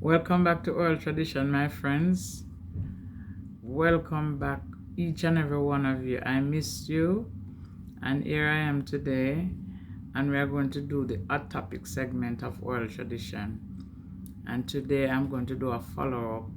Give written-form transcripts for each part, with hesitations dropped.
Welcome back to Oral Tradition, my friends. Welcome back, each and every one of you. I missed you, and here I am today, and we are going to do the hot topic segment of Oral Tradition. And today I'm going to do a follow-up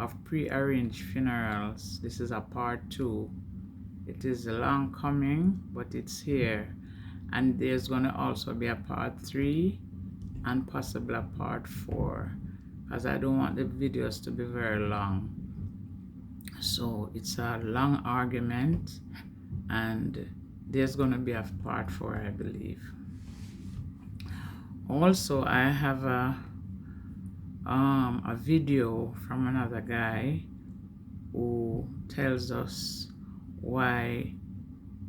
of Prearranged Funerals. This is a part 2. It is long coming, but it's here. And there's going to also be a part 3 and possibly a part 4, because I don't want the videos to be very long. So it's a long argument, and there's going to be a part 4, I believe. Also, I have a video from another guy who tells us why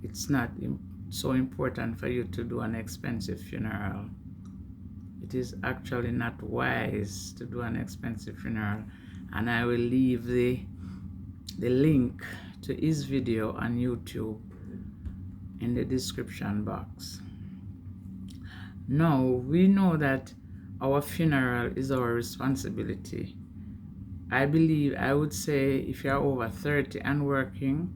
it's not so important for you to do an expensive funeral. It is actually not wise to do an expensive funeral, and I will leave the link to his video on YouTube in the description box. Now, we know that our funeral is our responsibility. I would say if you're over 30 and working,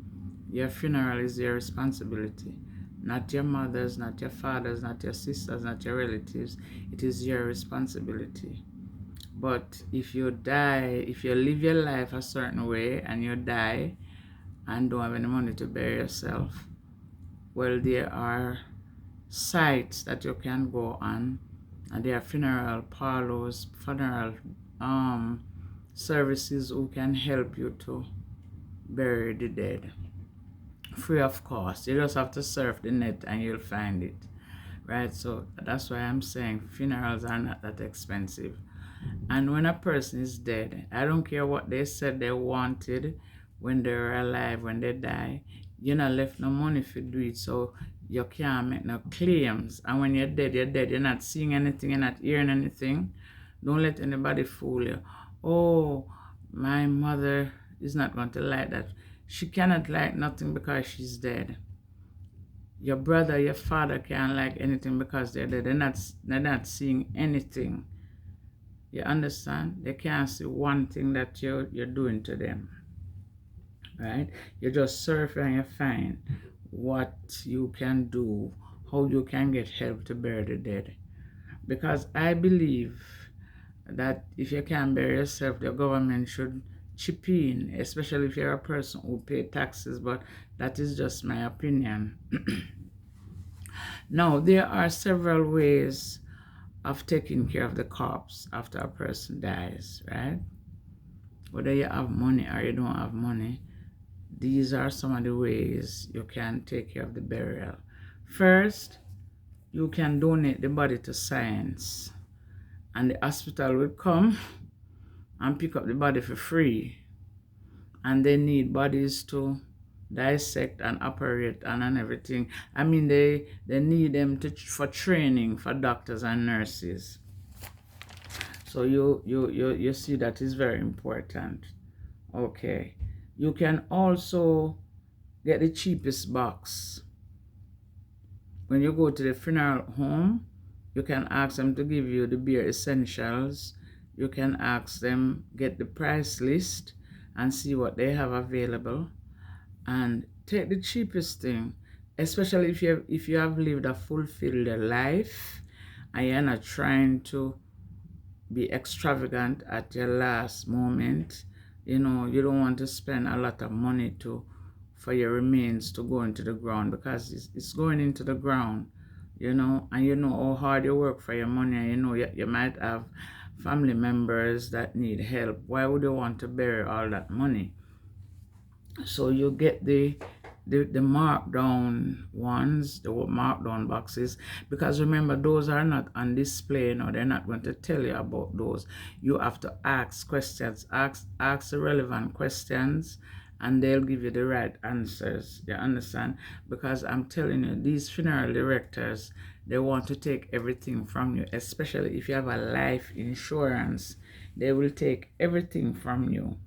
your funeral is your responsibility. Not your mother's, not your father's, not your sisters, not your relatives. It is your responsibility. But if you die, if you live your life a certain way and you die and don't have any money to bury yourself, well, there are sites that you can go on, and there are funeral parlors, funeral services who can help you to bury the dead free of cost. You just have to surf the net and you'll find it, right? So that's why I'm saying funerals are not that expensive. And when a person is dead, I don't care what they said they wanted when they were alive. When they die, you're not left no money to do it, so you can't make no claims. And when you're dead, you're dead. You're not seeing anything, you're not hearing anything. Don't let anybody fool you. Oh, my mother is not going to like that. She cannot like nothing because she's dead. Your brother, your father can't like anything because they're dead. They're not seeing anything. You understand? They can't see one thing that you're doing to them, right? You just surf and you find what you can do, how you can get help to bury the dead. Because I believe that if you can't bury yourself, the government should chip in, especially if you're a person who pay taxes, but that is just my opinion. Now, there are several ways of taking care of the corpse after a person dies, right? Whether you have money or you don't have money, these are some of the ways you can take care of the burial. First, you can donate the body to science, and the hospital will come and pick up the body for free. And they need bodies to dissect and operate and everything. I mean, they need them for training for doctors and nurses. So you see that is very important. Okay. You can also get the cheapest box. When you go to the funeral home, you can ask them to give you the bare essentials. You can ask them, get the price list and see what they have available, and take the cheapest thing, especially if you have lived a fulfilled life and you're not trying to be extravagant at your last moment. You know, you don't want to spend a lot of money for your remains to go into the ground, because it's going into the ground, you know, and you know how hard you work for your money, and you know you might have family members that need help. Why would you want to bury all that money? So you get the markdown ones, the markdown boxes, because remember, those are not on display. No, they're not going to tell you about those. You have to ask questions, ask the relevant questions, and they'll give you the right answers. You understand? Because I'm telling you, these funeral directors, they want to take everything from you, especially if you have a life insurance. They will take everything from you.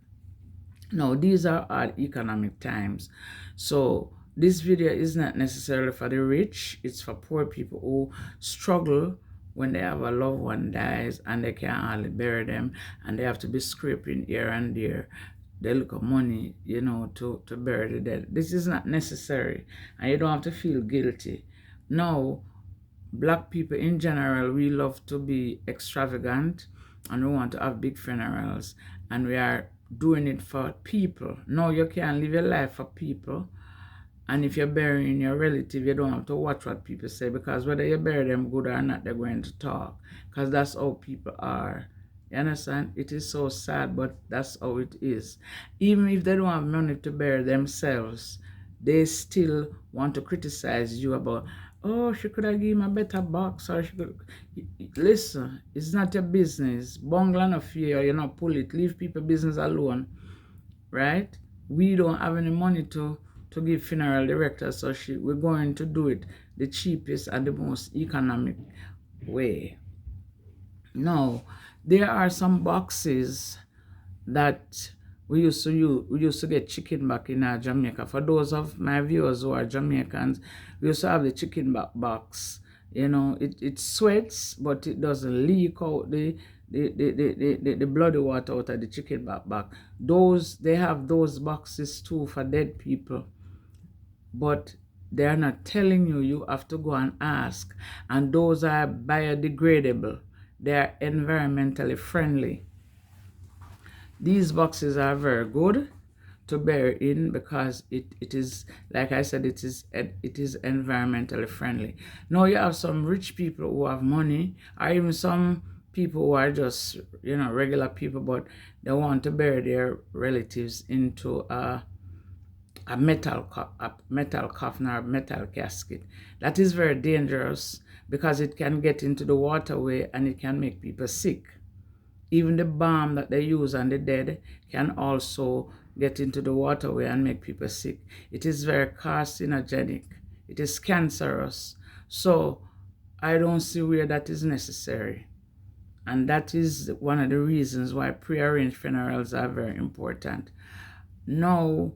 Now, these are hard economic times. So this video is not necessarily for the rich. It's for poor people who struggle when they have a loved one dies and they can't hardly bury them and they have to be scraping here and there. They look at money, to bury the dead. This is not necessary, and you don't have to feel guilty. No, Black people in general, we love to be extravagant and we want to have big funerals, and we are doing it for people. No, you can't live your life for people. And if you're burying your relative, you don't have to watch what people say, because whether you bury them good or not, they're going to talk, because that's how people are. You understand? It is so sad, but that's how it is. Even if they don't have money to bury themselves, they still want to criticize you about, oh, she could have given him a better box, or she could. Listen, it's not your business. Bungle no fear, you not pull it. Leave people business alone, right? We don't have any money to give funeral directors, so we're going to do it the cheapest and the most economic way. Now, there are some boxes that we used to get chicken back in Jamaica. For those of my viewers who are Jamaicans, we used to have the chicken back box. It sweats, but it doesn't leak out the bloody water out of the chicken back. They have those boxes too for dead people, but they are not telling you. You have to go and ask, and those are biodegradable. They are environmentally friendly. These boxes are very good to bear in because it is, like I said, it is environmentally friendly. Now you have some rich people who have money, or even some people who are just regular people, but they want to bury their relatives into a metal coffin or a metal casket. That is very dangerous because it can get into the waterway and it can make people sick. Even the balm that they use on the dead can also get into the waterway and make people sick. It is very carcinogenic. It is cancerous. So I don't see where that is necessary. And that is one of the reasons why prearranged funerals are very important. Now,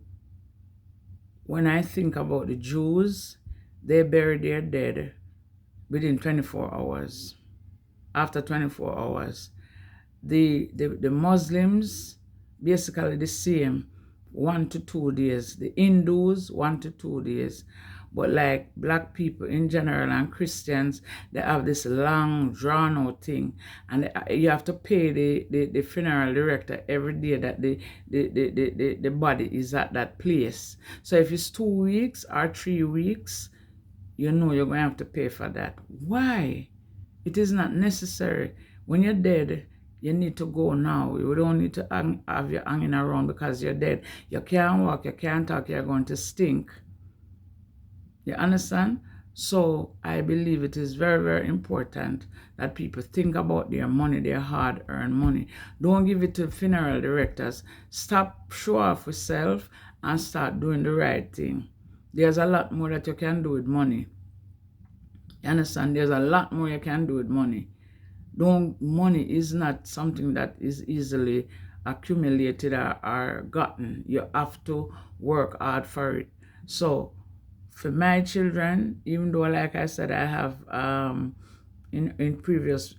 when I think about the Jews, they bury their dead within 24 hours. After 24 hours. The Muslims, basically the same, 1 to 2 days. The Hindus, 1 to 2 days. But like Black people in general and Christians, they have this long, drawn-out thing. And you have to pay the funeral director every day that the body is at that place. So if it's 2 weeks or 3 weeks, you're going to have to pay for that. Why? It is not necessary. When you're dead, you need to go now. You don't need to have you hanging around because you're dead. You can't walk, you can't talk, you're going to stink. You understand? So I believe it is very, very important that people think about their money, their hard-earned money. Don't give it to funeral directors. Stop show off yourself and start doing the right thing. There's a lot more that you can do with money. You understand? There's a lot more you can do with money. Money is not something that is easily accumulated or gotten. You have to work hard for it. So for my children, even though, like I said, I have in previous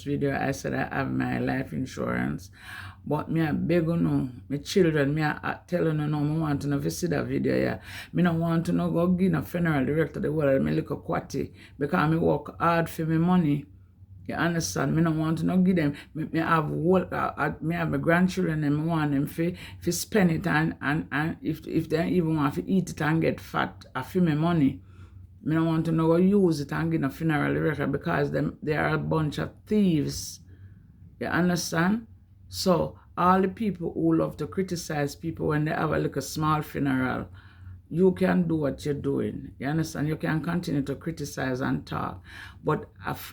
video, I said I have my life insurance, but me I beg you know, my children, me I tell you no, I want to know if you see that video here. Me no want to know go give a funeral director the world me little quatty because me work hard for me money. You understand? Me no want to no give them. Me have me have my grandchildren and me want them to spend it and if they even want to eat it and get fat, I feel my money. Me no want to know use it and give a funeral director because they are a bunch of thieves. You understand? So all the people who love to criticize people when they have a little small funeral, you can do what you're doing. You understand? You can continue to criticize and talk. But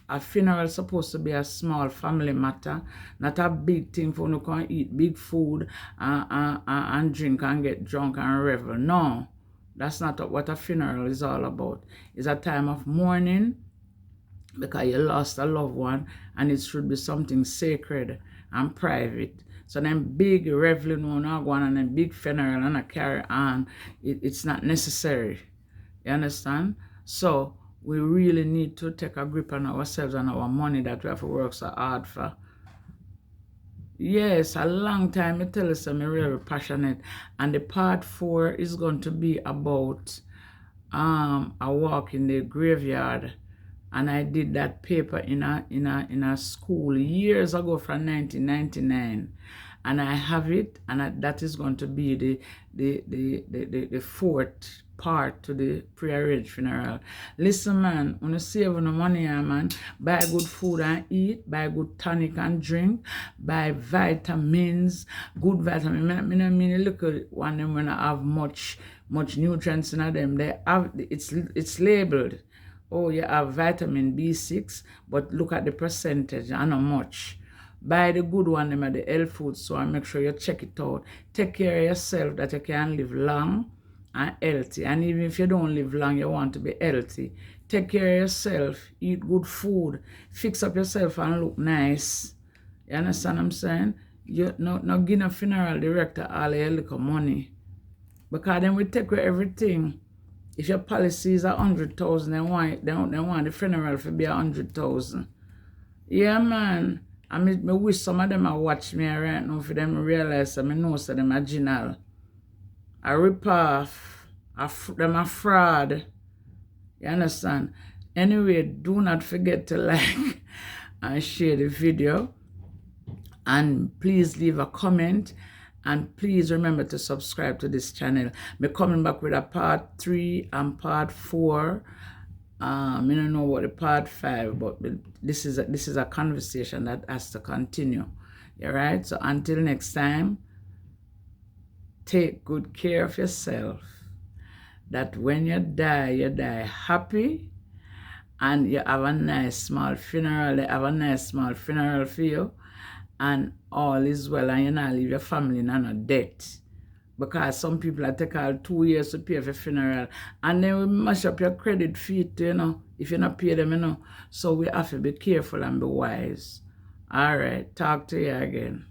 a funeral is supposed to be a small family matter, not a big thing for you can eat big food and drink and get drunk and revel. No, that's not what a funeral is all about. It's a time of mourning because you lost a loved one, and it should be something sacred and private. So then big reveling will not go on and a big funeral and a carry on. It's not necessary. You understand? So we really need to take a grip on ourselves and our money that we have to work so hard for. Yes, a long time. I tell you, I'm really passionate. And the part 4 is going to be about a walk in the graveyard. And I did that paper in a school years ago from 1999. And I have it, and that is going to be the 4th part to the prearranged funeral. Listen, man, when you save no money, man, buy good food and eat, buy good tonic and drink, buy vitamins, good vitamins. I mean, look at one them when I have much nutrients in them. They have it's labeled. Oh, you have vitamin B6, but look at the percentage and how much. Buy the good one, them at the health food store, and make sure you check it out. Take care of yourself that you can live long and healthy. And even if you don't live long, you want to be healthy. Take care of yourself. Eat good food. Fix up yourself and look nice. You understand what I'm saying? You no give a funeral director all your little money. Because then we take away everything. If your policy is 100,000, they want the funeral to be 100,000. Yeah, man. I wish some of them are watch me right now for them realize that I know so them original. A rip-off. Them a fraud. You understand? Anyway, do not forget to like and share the video. And please leave a comment. And please remember to subscribe to this channel. I'm coming back with a part 3 and part 4. I don't know what the part 5, but this is a conversation that has to continue. All right? So until next time, take good care of yourself. That when you die happy, and you have a nice small funeral. They have a nice small funeral for you, and all is well, and you not leave your family in a debt. Because some people take all 2 years to pay for funeral, and then we mash up your credit feet, you know, if you not pay them, you know. So we have to be careful and be wise. All right, talk to you again.